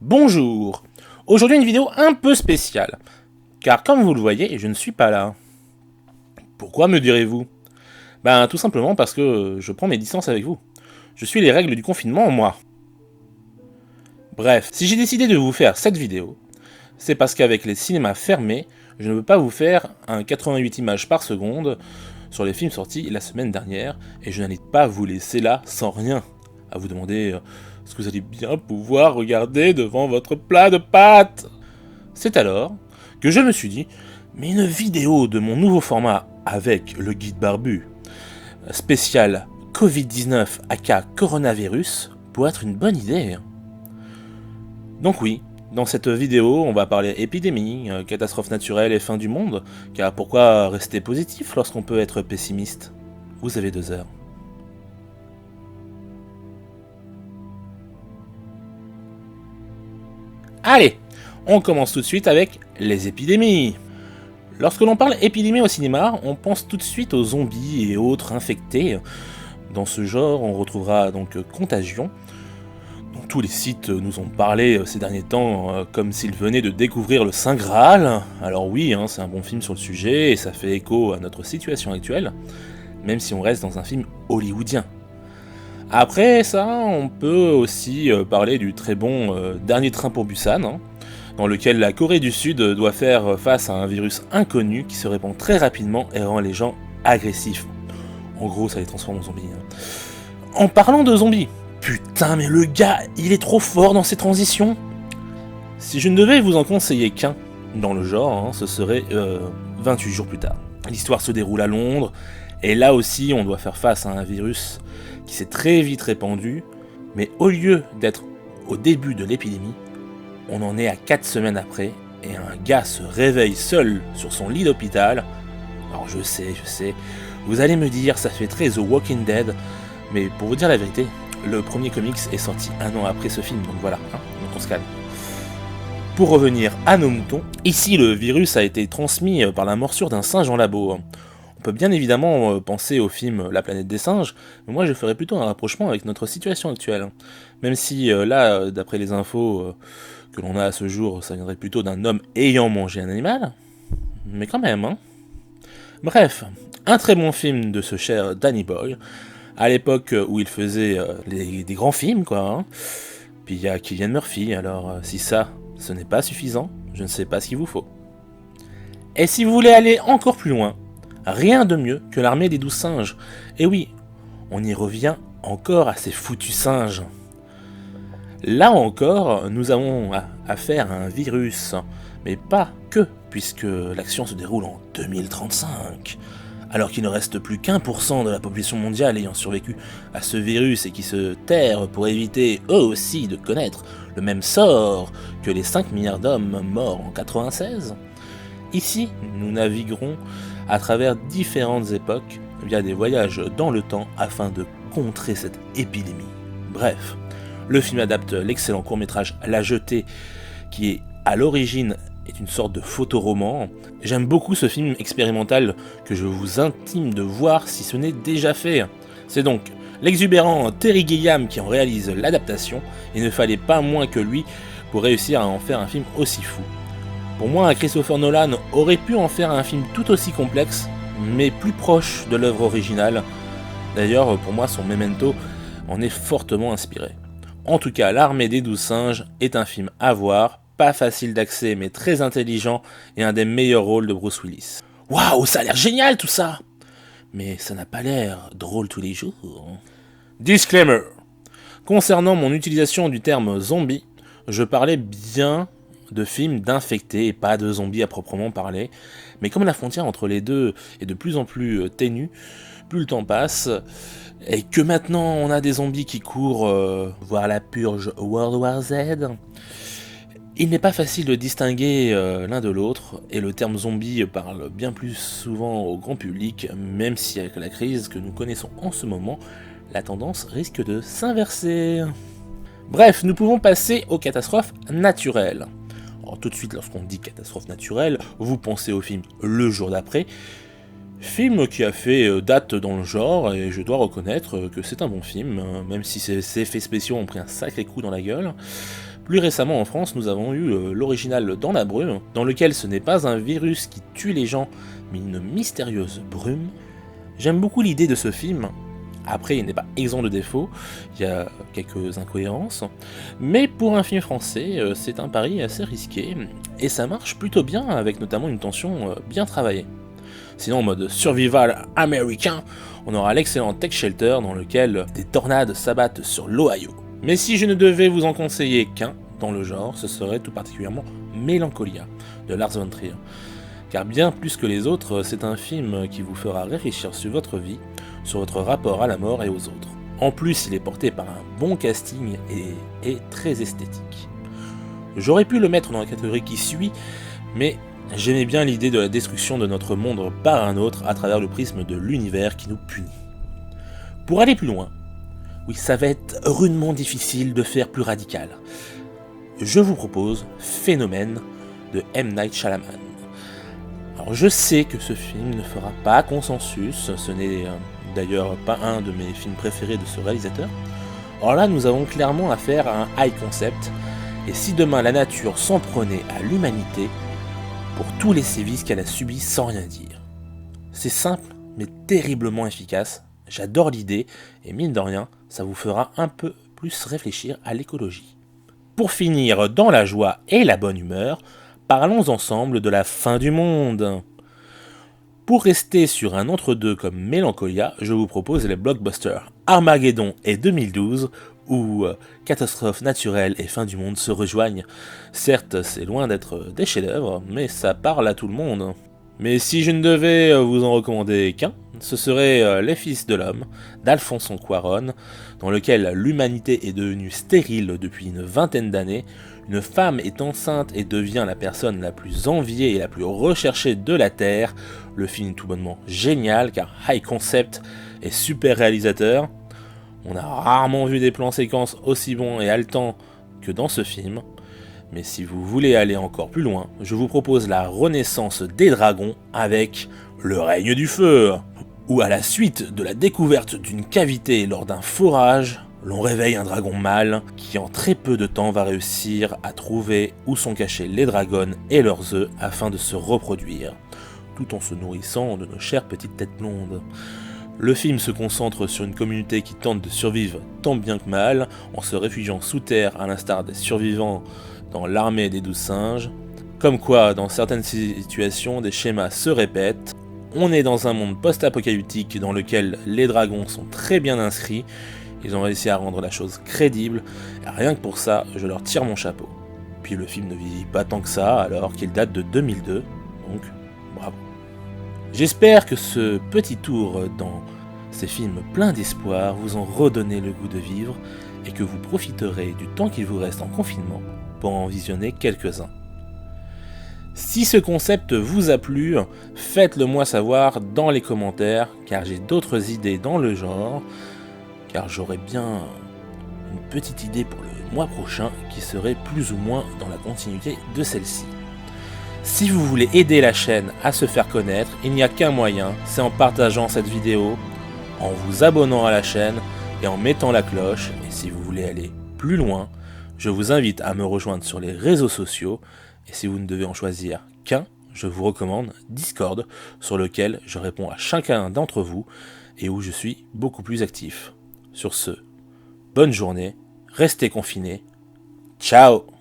Bonjour. Aujourd'hui une vidéo un peu spéciale, car comme vous le voyez, je ne suis pas là. Pourquoi me direz-vous? Ben tout simplement parce que je prends mes distances avec vous. Je suis les règles du confinement, moi. Bref, si j'ai décidé de vous faire cette vidéo, c'est parce qu'avec les cinémas fermés, je ne peux pas vous faire un 88 images par seconde sur les films sortis la semaine dernière, et je n'allais pas vous laisser là sans rien, à vous demander ce que vous allez bien pouvoir regarder devant votre plat de pâtes. C'est alors que je me suis dit, mais une vidéo de mon nouveau format avec le guide barbu, spécial Covid-19 aka coronavirus, pourrait être une bonne idée. Donc oui, dans cette vidéo, on va parler épidémie, catastrophe naturelle et fin du monde, car pourquoi rester positif lorsqu'on peut être pessimiste? Vous avez 2 heures. Allez, on commence tout de suite avec les épidémies. Lorsque l'on parle épidémie au cinéma, on pense tout de suite aux zombies et autres infectés. Dans ce genre, on retrouvera donc Contagion, dont tous les sites nous ont parlé ces derniers temps comme s'ils venaient de découvrir le Saint Graal. Alors oui, c'est un bon film sur le sujet et ça fait écho à notre situation actuelle, même si on reste dans un film hollywoodien. Après ça, on peut aussi parler du très bon Dernier Train pour Busan, dans lequel la Corée du Sud doit faire face à un virus inconnu qui se répand très rapidement et rend les gens agressifs. En gros, ça les transforme en zombies. En parlant de zombies, putain mais le gars, il est trop fort dans ses transitions. Si je ne devais vous en conseiller qu'un dans le genre, ce serait 28 jours plus tard. L'histoire se déroule à Londres, et là aussi on doit faire face à un virus qui s'est très vite répandu, mais au lieu d'être au début de l'épidémie, on en est à 4 semaines après, et un gars se réveille seul sur son lit d'hôpital. Alors je sais, vous allez me dire ça fait très The Walking Dead, mais pour vous dire la vérité, le premier comics est sorti 1 an après ce film, donc voilà, donc on se calme. Pour revenir à nos moutons, ici le virus a été transmis par la morsure d'un singe en labo. On peut bien évidemment penser au film La planète des singes, mais moi je ferais plutôt un rapprochement avec notre situation actuelle. Même si là, d'après les infos que l'on a à ce jour, ça viendrait plutôt d'un homme ayant mangé un animal, mais quand même. Bref, un très bon film de ce cher Danny Boyle, à l'époque où il faisait des grands films, quoi. Puis il y a Cillian Murphy, alors si ça, ce n'est pas suffisant, je ne sais pas ce qu'il vous faut. Et si vous voulez aller encore plus loin, rien de mieux que l'armée des 12 singes. Et oui, on y revient encore à ces foutus singes. Là encore, nous avons affaire à un virus, mais pas que, puisque l'action se déroule en 2035. Alors qu'il ne reste plus qu'1% de la population mondiale ayant survécu à ce virus et qui se terrent pour éviter eux aussi de connaître le même sort que les 5 milliards d'hommes morts en 96. Ici, nous naviguerons à travers différentes époques via des voyages dans le temps afin de contrer cette épidémie. Bref, le film adapte l'excellent court-métrage La Jetée qui est à l'origine est une sorte de photoroman. J'aime beaucoup ce film expérimental que je vous intime de voir si ce n'est déjà fait. C'est donc l'exubérant Terry Gilliam qui en réalise l'adaptation, et il ne fallait pas moins que lui pour réussir à en faire un film aussi fou. Pour moi, Christopher Nolan aurait pu en faire un film tout aussi complexe, mais plus proche de l'œuvre originale. D'ailleurs, pour moi, son Memento en est fortement inspiré. En tout cas, L'Armée des 12 singes est un film à voir, pas facile d'accès mais très intelligent et un des meilleurs rôles de Bruce Willis. Waouh, ça a l'air génial tout ça! Mais ça n'a pas l'air drôle tous les jours. Disclaimer. Concernant mon utilisation du terme zombie, je parlais bien de films d'infectés et pas de zombies à proprement parler, mais comme la frontière entre les deux est de plus en plus ténue, plus le temps passe, et que maintenant on a des zombies qui courent voir la purge World War Z, il n'est pas facile de distinguer l'un de l'autre, et le terme zombie parle bien plus souvent au grand public, même si avec la crise que nous connaissons en ce moment, la tendance risque de s'inverser. Bref, nous pouvons passer aux catastrophes naturelles. Alors tout de suite, lorsqu'on dit catastrophe naturelle, vous pensez au film Le Jour d'après, film qui a fait date dans le genre, et je dois reconnaître que c'est un bon film, même si ses effets spéciaux ont pris un sacré coup dans la gueule. Plus récemment en France, nous avons eu l'original Dans la brume, dans lequel ce n'est pas un virus qui tue les gens, mais une mystérieuse brume. J'aime beaucoup l'idée de ce film. Après, il n'est pas exempt de défauts, il y a quelques incohérences, mais pour un film français, c'est un pari assez risqué, et ça marche plutôt bien, avec notamment une tension bien travaillée. Sinon, en mode survival américain, on aura l'excellent Tech Shelter, dans lequel des tornades s'abattent sur l'Ohio. Mais si je ne devais vous en conseiller qu'un dans le genre, ce serait tout particulièrement Mélancolia, de Lars von Trier. Car bien plus que les autres, c'est un film qui vous fera réfléchir sur votre vie, sur votre rapport à la mort et aux autres. En plus, il est porté par un bon casting et est très esthétique. J'aurais pu le mettre dans la catégorie qui suit, mais j'aimais bien l'idée de la destruction de notre monde par un autre à travers le prisme de l'univers qui nous punit. Pour aller plus loin, oui, ça va être rudement difficile de faire plus radical. Je vous propose Phénomène de M. Night Shyamalan. Alors je sais que ce film ne fera pas consensus, ce n'est d'ailleurs pas un de mes films préférés de ce réalisateur. Alors là, nous avons clairement affaire à un high concept, et si demain la nature s'en prenait à l'humanité pour tous les sévices qu'elle a subis sans rien dire. C'est simple, mais terriblement efficace, j'adore l'idée, et mine de rien, ça vous fera un peu plus réfléchir à l'écologie. Pour finir dans la joie et la bonne humeur, parlons ensemble de la fin du monde. Pour rester sur un entre-deux comme Mélancolia, je vous propose les blockbusters Armageddon et 2012, où catastrophe naturelle et fin du monde se rejoignent. Certes, c'est loin d'être des chefs-d'œuvre, mais ça parle à tout le monde. Mais si je ne devais vous en recommander qu'un, ce serait Les Fils de l'Homme, d'Alfonso Cuarón, dans lequel l'humanité est devenue stérile depuis une vingtaine d'années, une femme est enceinte et devient la personne la plus enviée et la plus recherchée de la Terre. Le film est tout bonnement génial, car high concept et super réalisateur. On a rarement vu des plans séquences aussi bons et haletants que dans ce film. Mais si vous voulez aller encore plus loin, je vous propose la renaissance des dragons avec Le Règne du Feu, où à la suite de la découverte d'une cavité lors d'un forage, l'on réveille un dragon mâle qui en très peu de temps va réussir à trouver où sont cachés les dragons et leurs œufs afin de se reproduire, tout en se nourrissant de nos chères petites têtes blondes. Le film se concentre sur une communauté qui tente de survivre tant bien que mal, en se réfugiant sous terre à l'instar des survivants dans l'armée des 12 singes. Comme quoi, dans certaines situations, des schémas se répètent. On est dans un monde post-apocalyptique dans lequel les dragons sont très bien inscrits. Ils ont réussi à rendre la chose crédible, et rien que pour ça, je leur tire mon chapeau. Puis le film ne vieillit pas tant que ça, alors qu'il date de 2002, donc bravo. J'espère que ce petit tour dans ces films pleins d'espoir vous ont redonné le goût de vivre, et que vous profiterez du temps qu'il vous reste en confinement pour en visionner quelques-uns. Si ce concept vous a plu, faites-le moi savoir dans les commentaires, car j'ai d'autres idées dans le genre, car j'aurais bien une petite idée pour le mois prochain qui serait plus ou moins dans la continuité de celle-ci. Si vous voulez aider la chaîne à se faire connaître, il n'y a qu'un moyen, c'est en partageant cette vidéo, en vous abonnant à la chaîne et en mettant la cloche. Et si vous voulez aller plus loin, je vous invite à me rejoindre sur les réseaux sociaux, et si vous ne devez en choisir qu'un, je vous recommande Discord, sur lequel je réponds à chacun d'entre vous et où je suis beaucoup plus actif. Sur ce, bonne journée, restez confinés, ciao!